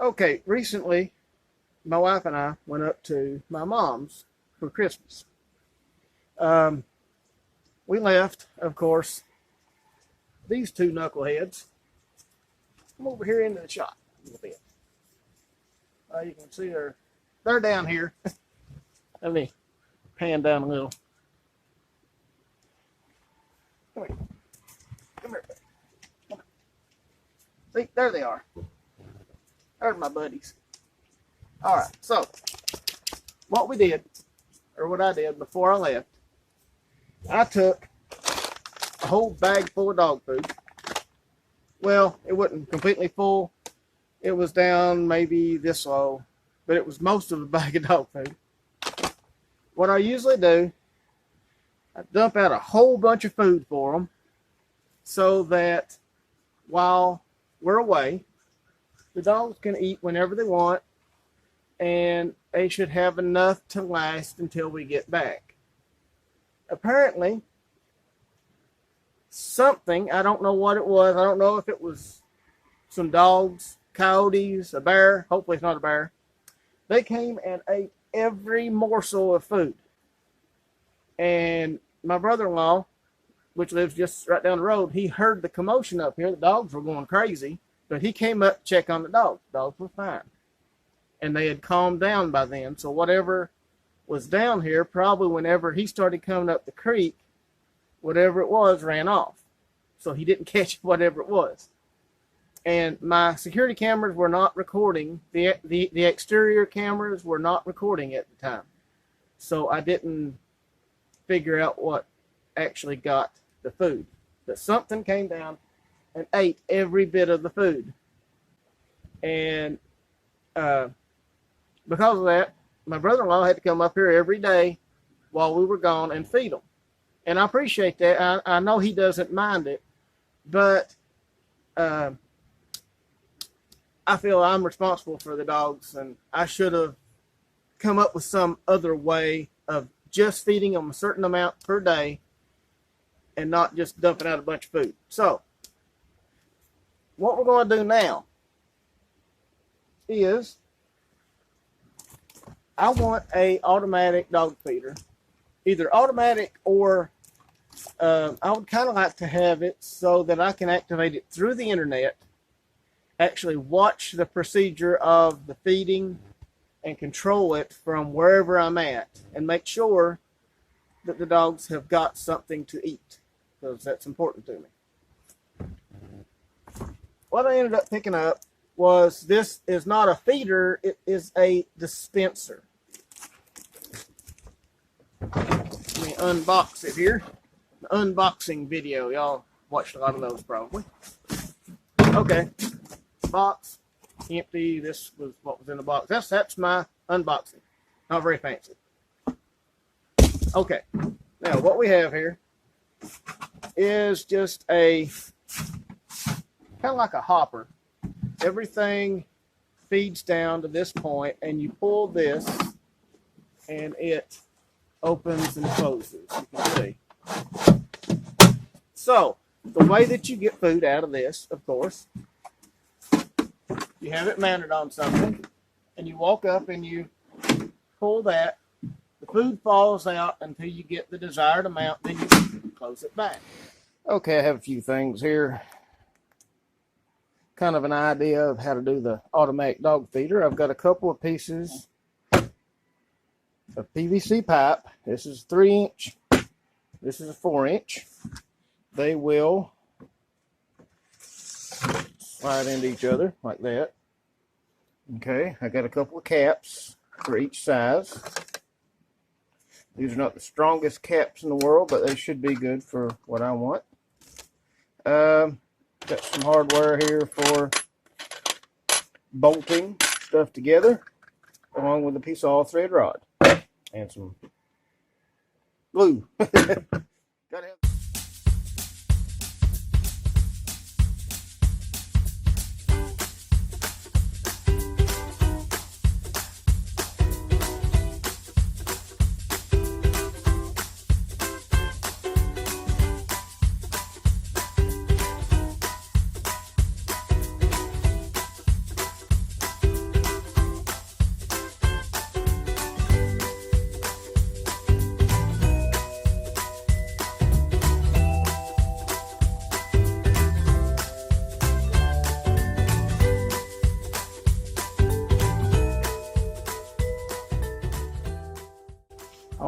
Okay, recently my wife and I went up to my mom's for Christmas. Um, we left, of course, these two knuckleheads. Come over here into the shop a little bit. You can see they're down here. Let me pan down a little. Come here. Come here. Come here. See, there they are. There's my buddies. All right, so what we did, or what I did before I left, I took a whole bag full of dog food. Well, it wasn't completely full. It was down maybe this low, but it was most of the bag of dog food. What I usually do, I dump out a whole bunch of food for them so that while we're away, the dogs can eat whenever they want, and they should have enough to last until we get back. Apparently, something, I don't know what it was. I don't know if it was some dogs, coyotes, a bear. Hopefully it's not a bear. They came and ate every morsel of food. And my brother-in-law, which lives just right down the road, he heard the commotion up here. The dogs were going crazy. But he came up to check on the dogs. The dogs were fine. And they had calmed down by then. So whatever was down here, probably whenever he started coming up the creek, whatever it was ran off. So he didn't catch whatever it was. And my security cameras were not recording. The exterior cameras were not recording at the time. So I didn't figure out what actually got the food. But something came down and ate every bit of the food. And because of that, my brother-in-law had to come up here every day while we were gone and feed them. And I appreciate that. I know he doesn't mind it, but I feel I'm responsible for the dogs, and I should have come up with some other way of just feeding them a certain amount per day and not just dumping out a bunch of food. So, what we're going to do now is I want a automatic dog feeder, either automatic or I would kind of like to have it so that I can activate it through the internet, actually watch the procedure of the feeding and control it from wherever I'm at and make sure that the dogs have got something to eat, because that's important to me. What I ended up picking up was, this is not a feeder, it is a dispenser. Let me unbox it here. The unboxing video. Y'all watched a lot of those probably. Okay. Box. Empty. This was what was in the box. That's my unboxing. Not very fancy. Okay. Now what we have here is just a kind of like a hopper. Everything feeds down to this point, and you pull this and it opens and closes. You can see. So the way that you get food out of this, of course, you have it mounted on something, and you walk up and you pull that. The food falls out until you get the desired amount, then you close it back. Okay, I have a few things here. Kind of an idea of how to do the automatic dog feeder. I've got a couple of pieces of PVC pipe. This is 3-inch. This is a 4-inch. They will slide into each other like that. Okay, I got a couple of caps for each size. These are not the strongest caps in the world, but they should be good for what I want. Got some hardware here for bolting stuff together, along with a piece of all-thread rod and some glue. Gotta have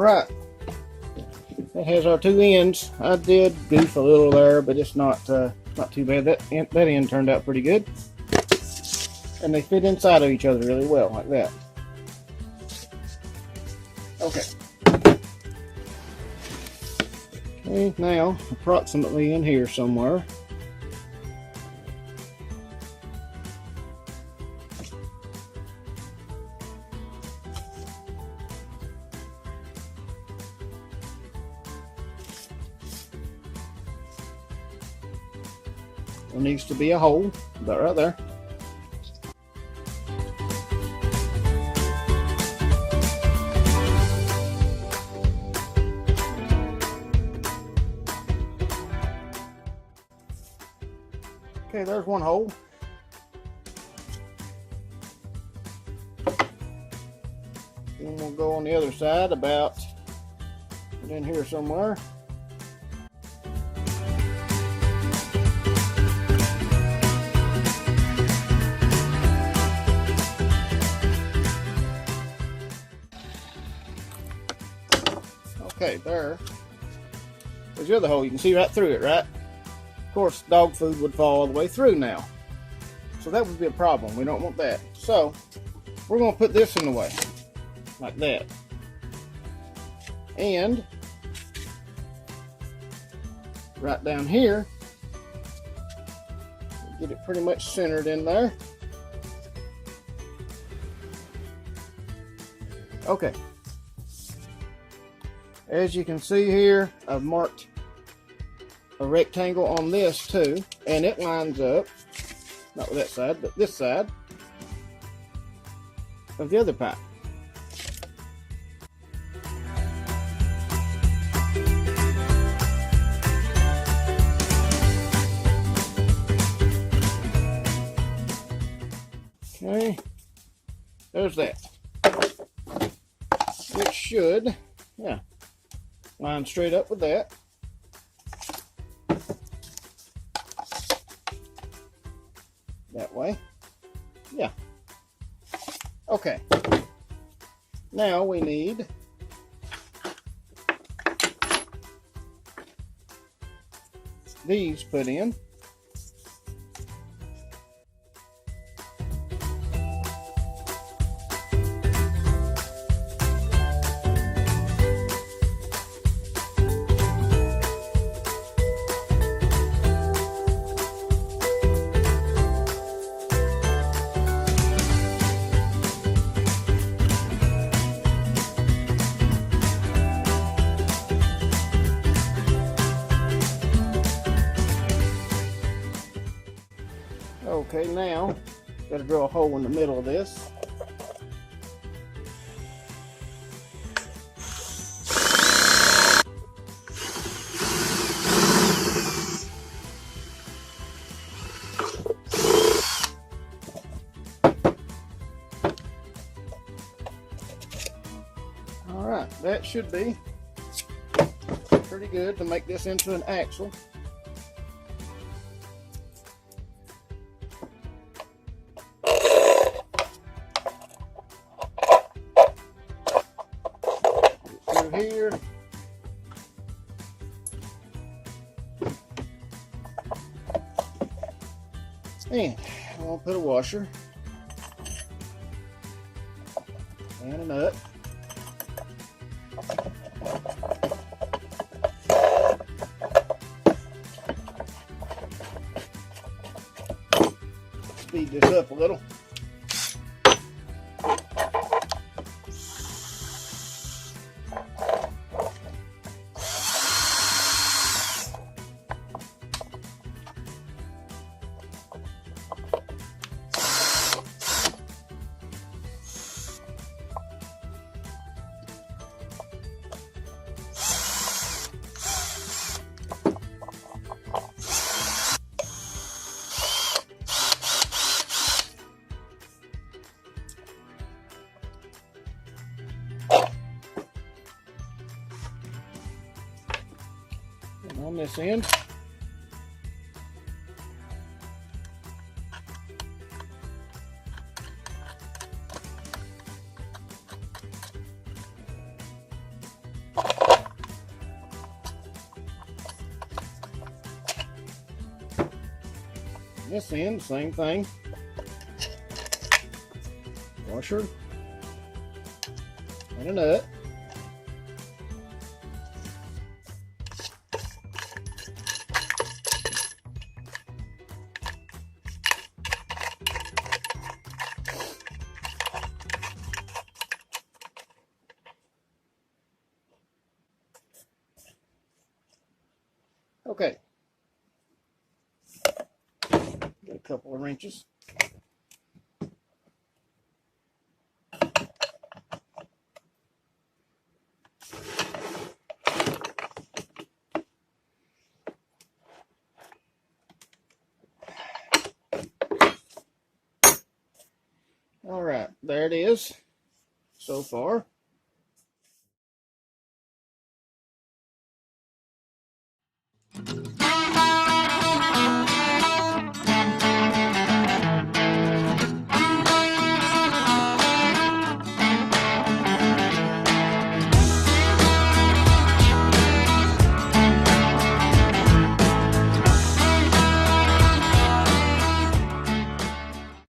Alright, that has our two ends. I did goof a little there, but it's not too bad. That end turned out pretty good. And they fit inside of each other really well, like that. Okay. Okay, now, approximately in here somewhere, there needs to be a hole, about right there. Okay, there's one hole. Then we'll go on the other side about in here somewhere. Okay, there's the other hole. You can see right through it, right? Of course, dog food would fall all the way through now. So that would be a problem. We don't want that. So we're going to put this in the way, like that. And right down here, get it pretty much centered in there. Okay. As you can see here, I've marked a rectangle on this too, and it lines up, not with that side, but this side of the other pipe. Okay, there's that. It should, yeah, line straight up with that. That way. Yeah. Okay. Now we need these put in. Okay, now got to drill a hole in the middle of this. All right, that should be pretty good to make this into an axle. Here, and I'll put a washer and a nut. Speed this up a little. On this end. This end, same thing. Washer and a nut. Okay. Get a couple of wrenches. All right, there it is so far.